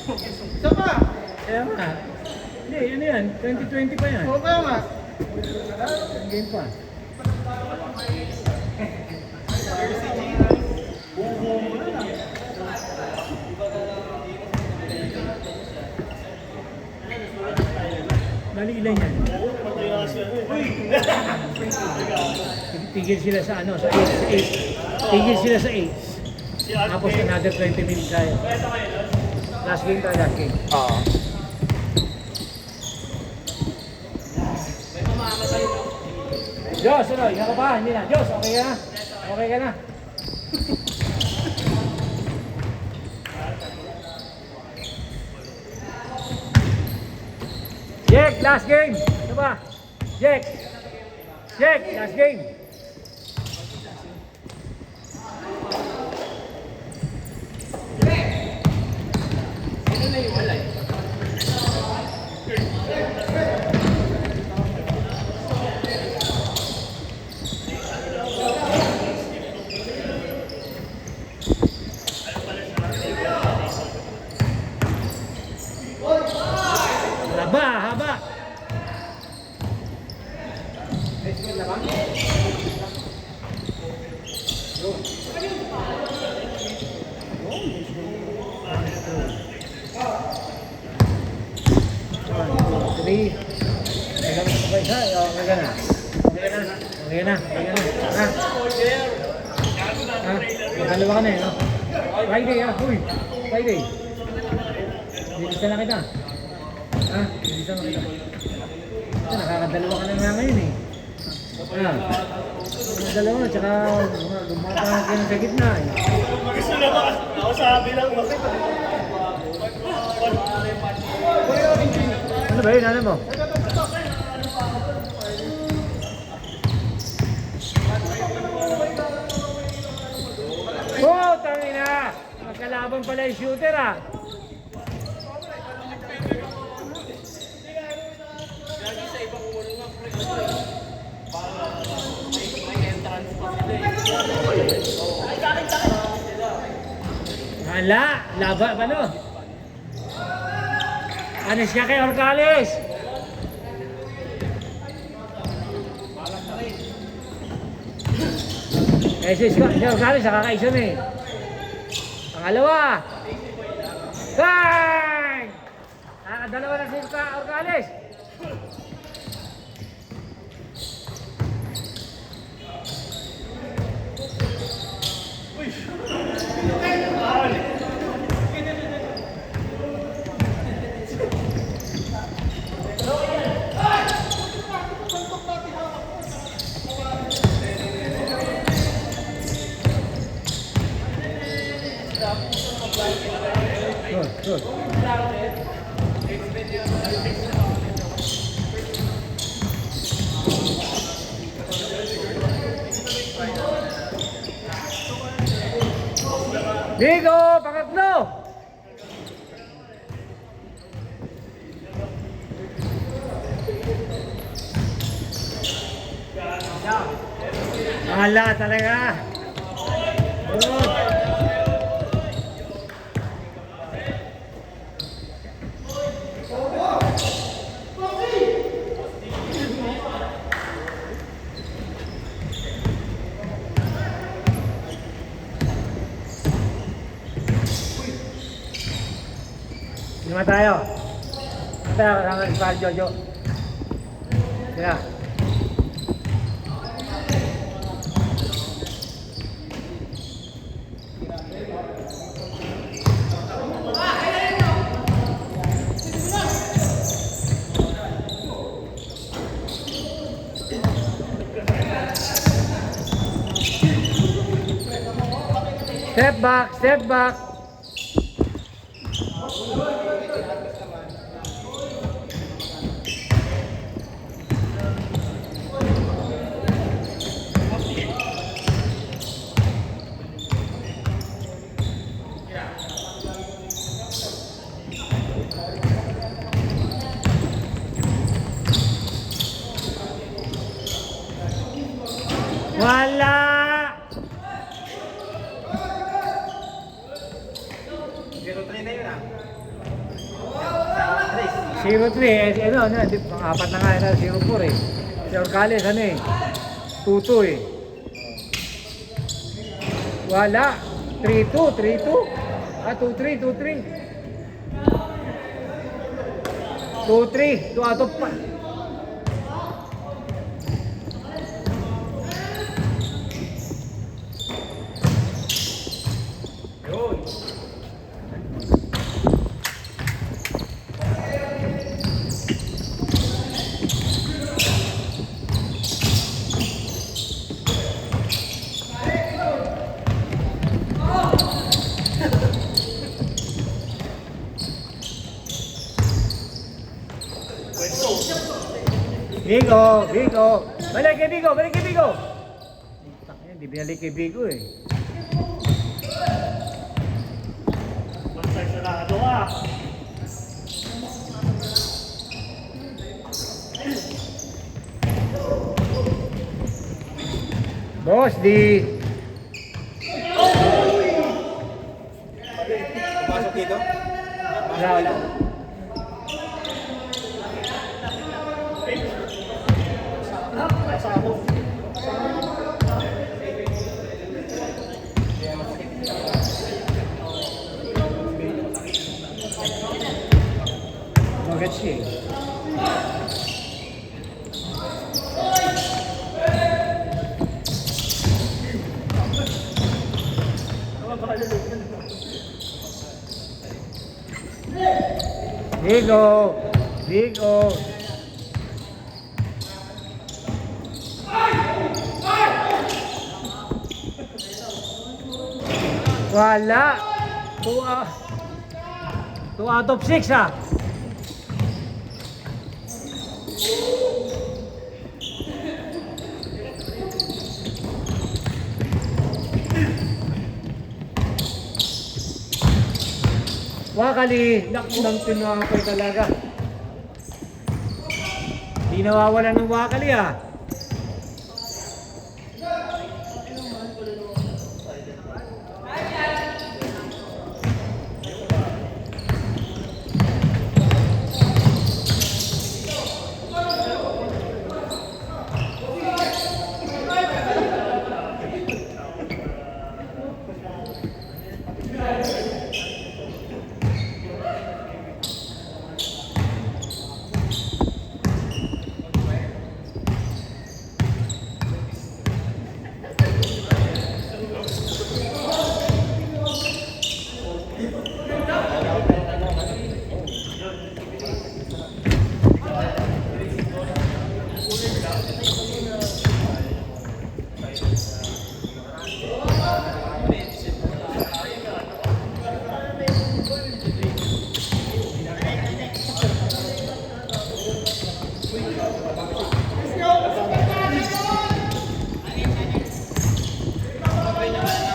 Isa pa. Kaya nga. Hindi, yun yan. 2020 pa yan. Oo kaya nga. Game pa. Bali ilan yan? Tigil sila sa ano, sa 8. Tigil sila sa 8. Tapos another 20 minutes tayo. Last game tayo, last game. Oo. Diyos, ano? Hinga ka pa? Hindi na. Diyos, okay ka na? Okay ka na? Jack, last game. Ano ba? Jack. Jack, last game. Sino na yung walay? Haba, haba. Three. Okay na. Okay ka na. Okay na. Ha? Magdalawa ka na eh, no? Friday, ha? Uy! Friday. Bilisa na kita. Ha? Bilisa na kita. Nakakadalawa ka na nga ngayon eh. Ha? Dalawa, tsaka lumapang ka sa gitna eh. Gusto na ba? Ako sabi lang bakit? Ano ba yun? Ano mo? Oh, tangina! Magkalaban pala yung shooter ah. Hala, laba pa no? Anis ka kay Orcales! Eh, si Orcales, nakakaisa na eh. Pangalawa! Bang! Nakakadalawa na si Orcales! Good. Bigo, pangatlo! Wala talaga. Good. Lima tayo. Tayo kasama si Pal Jojo. Sila. Step back, step back. Wala! 0-3 na yun ah. 0-3 eh, ano, apat na nga na 0-4 eh. Si Orcales ano eh, 2-2 eh. Wala, 3-2, 3-2. Ah, 2-3, 2-3. 2-3, 2 out of 5. Bigo, Bigo. Balik kay Bigo, balik kay Bigo. Hindi binalik kay Bigo eh. Basta sarado ah. Boss, di. Pumasok dito? Wala, wala. Pasabog. Magat siya eh. Bigo, Bigo. Wala. 2 out of 6 ah. Wakali, nakudang tinapay talaga. Di nawawala ng wakali ah.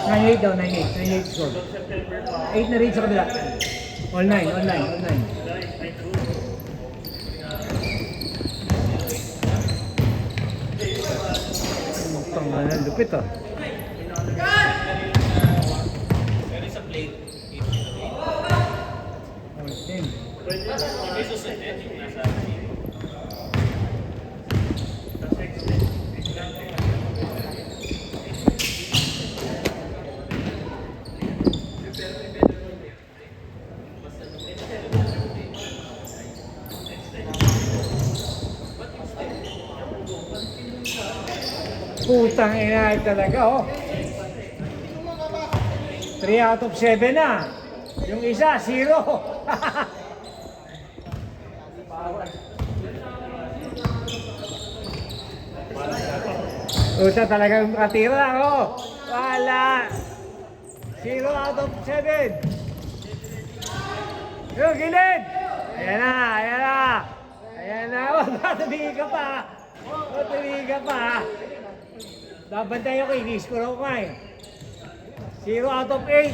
Nine-8 daw, 9-8. 9-8 score. 8 na rin sa kabila. All 9, all 9, all 9. Pangalan, lupit ah. All 10. Putang ina talaga oh. 3 out of 7 na. Yung isa, 0. Puta talagang katira oh. Wala. 0 out of 7. Yung gilid. Ayan na, ayan na. Ayan na. Tumigil ka pa. Tumigil ka pa. Babantay ako, i-score ako nga eh. 0 out of 8.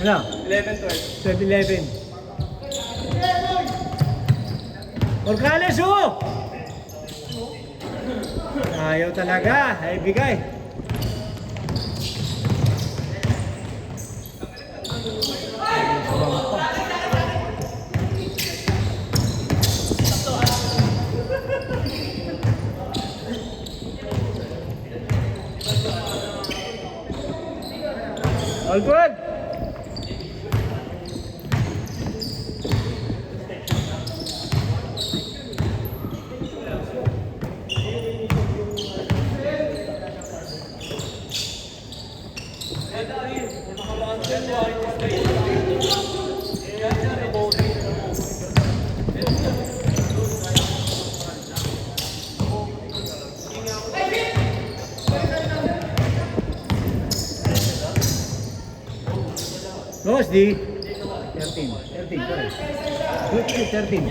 Ano? 11-12. 12-11. Orcales oh! Ayaw talaga. Ay, bigay. All good. Boss D. 13. 13, correct. Good, 13.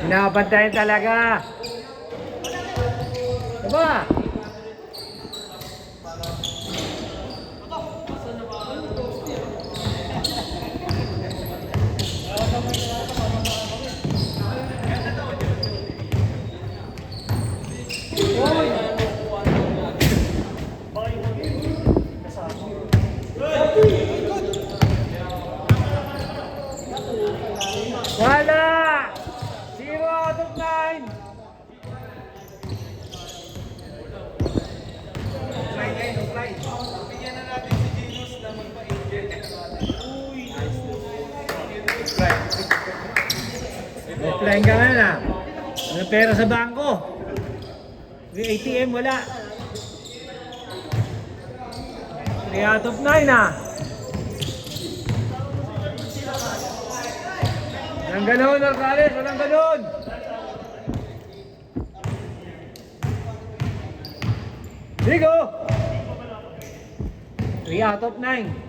Pinabantayan talaga. Diba? Wala! 0 out of 9! Bigyan na natin si Genius na magpa-inject. Offline ka ngayon ah. Walang pera sa bangko. May ATM wala. 3 out of 9 ah. Walang ganon, Arcales. Walang ganon. Digo! 3 out of 9.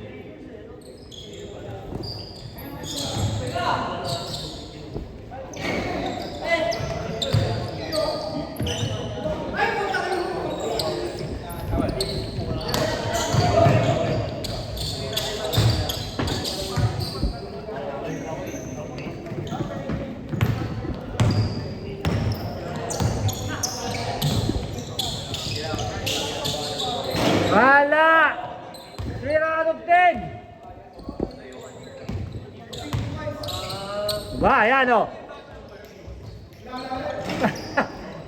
Wala! 0 out of 10! Ba, ayan o.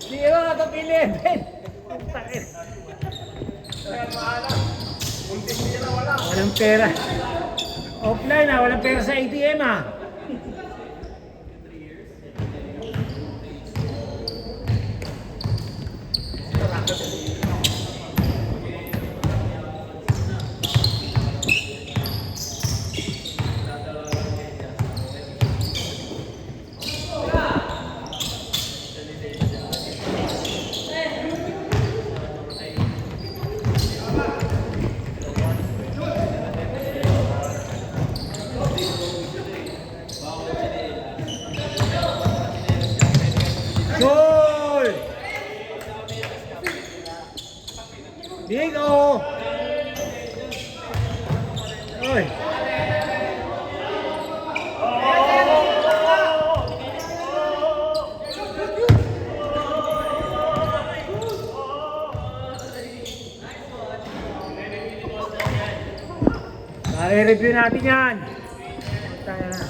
0 out of 11! Walang pera. Offline ah, walang pera sa ATM ah. Goal! Digo! Oy! I-review natin yan. Tayo na.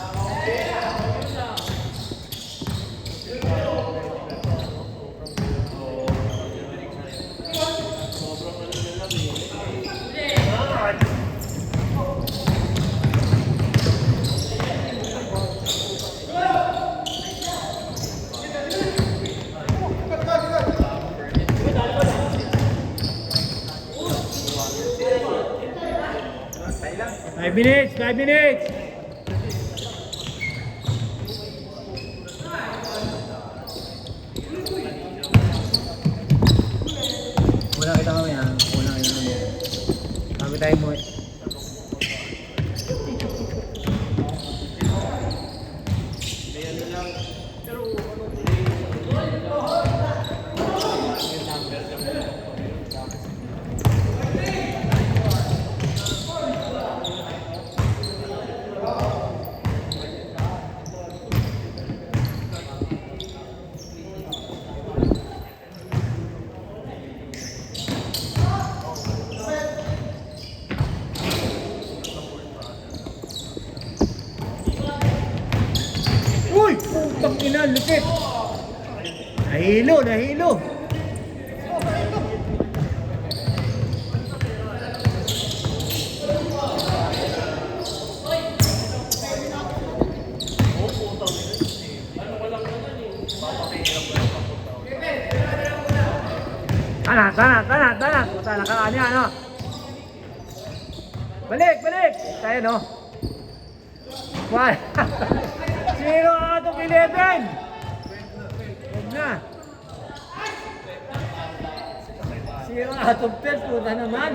Five minutes, 5 minutes. Wala kita kami ha. Wala kita kami. Kami tayo mo eh. Uy! Putang ina, lupit! Nahilo, nahilo! Tanak! Puta, nakaan niya, ano? Balik! Tayo, no? Why? 0 out of 11! Huwag na! 0 out of 12, puta naman!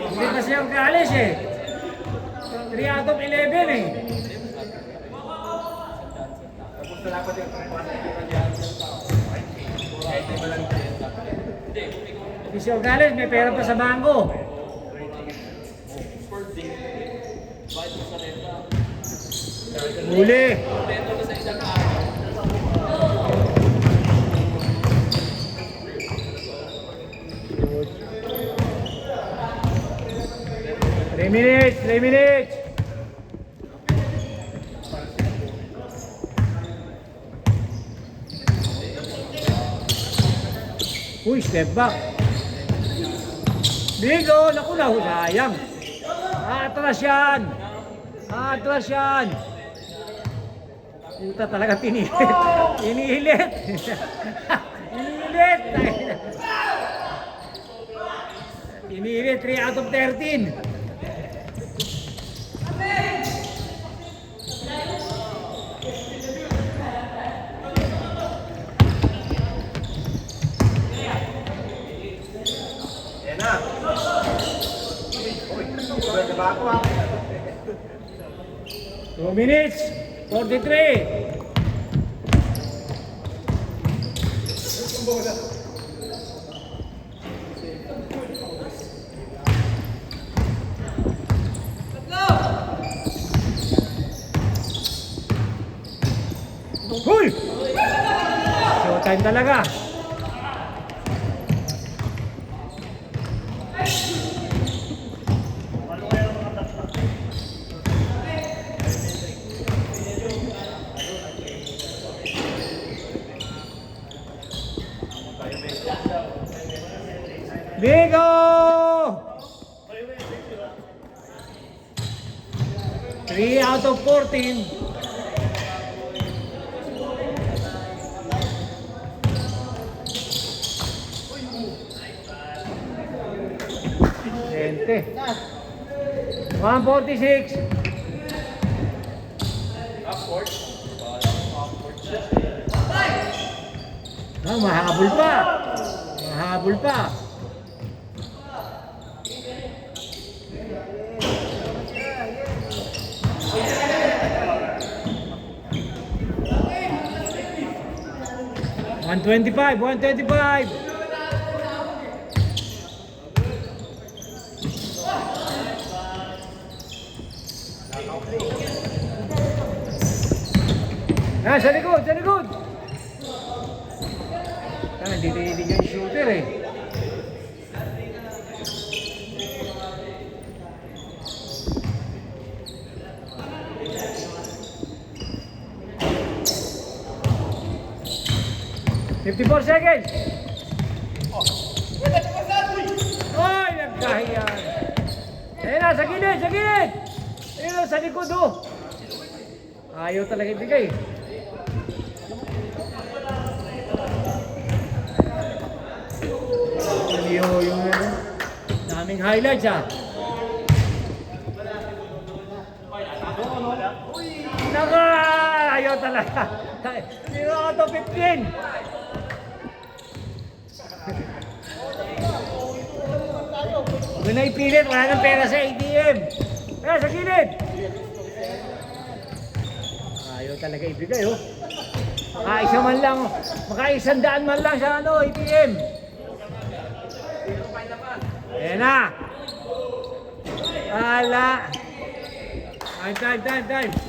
Hindi pa siya magalis eh! 3 out of 11 eh! Hindi siya magalis, may pera pa sa bangko! Huli! Three minutes! Uy, step back! Bigo! Naku, sayang! Atras yan! Puta talaga pinilit. Pinilit. 3 out of 13. Yan na. Uy, bago ah. 2 minutes. 43. Huy! Showtime talaga. Bigo! 3 out of 14. Gente. 146. Mahabol pa. 125. Sa likod. Dito yung shooter eh. $54 seconds. Oy, nagkahiyan. Ayun na, sa gilid. Ayun na, sa likod oh. Ayaw talaga ibigay. Yung daming highlights ah. Naka! Ayaw talaga. 0 out of 15. Doon na ipilit, wala nang pera sa ATM. Kaya sa gilid. Ayaw talaga ibigay oh. Makaisa man lang, makaisandaan man lang sa ATM. Ayan na. Ala. Time.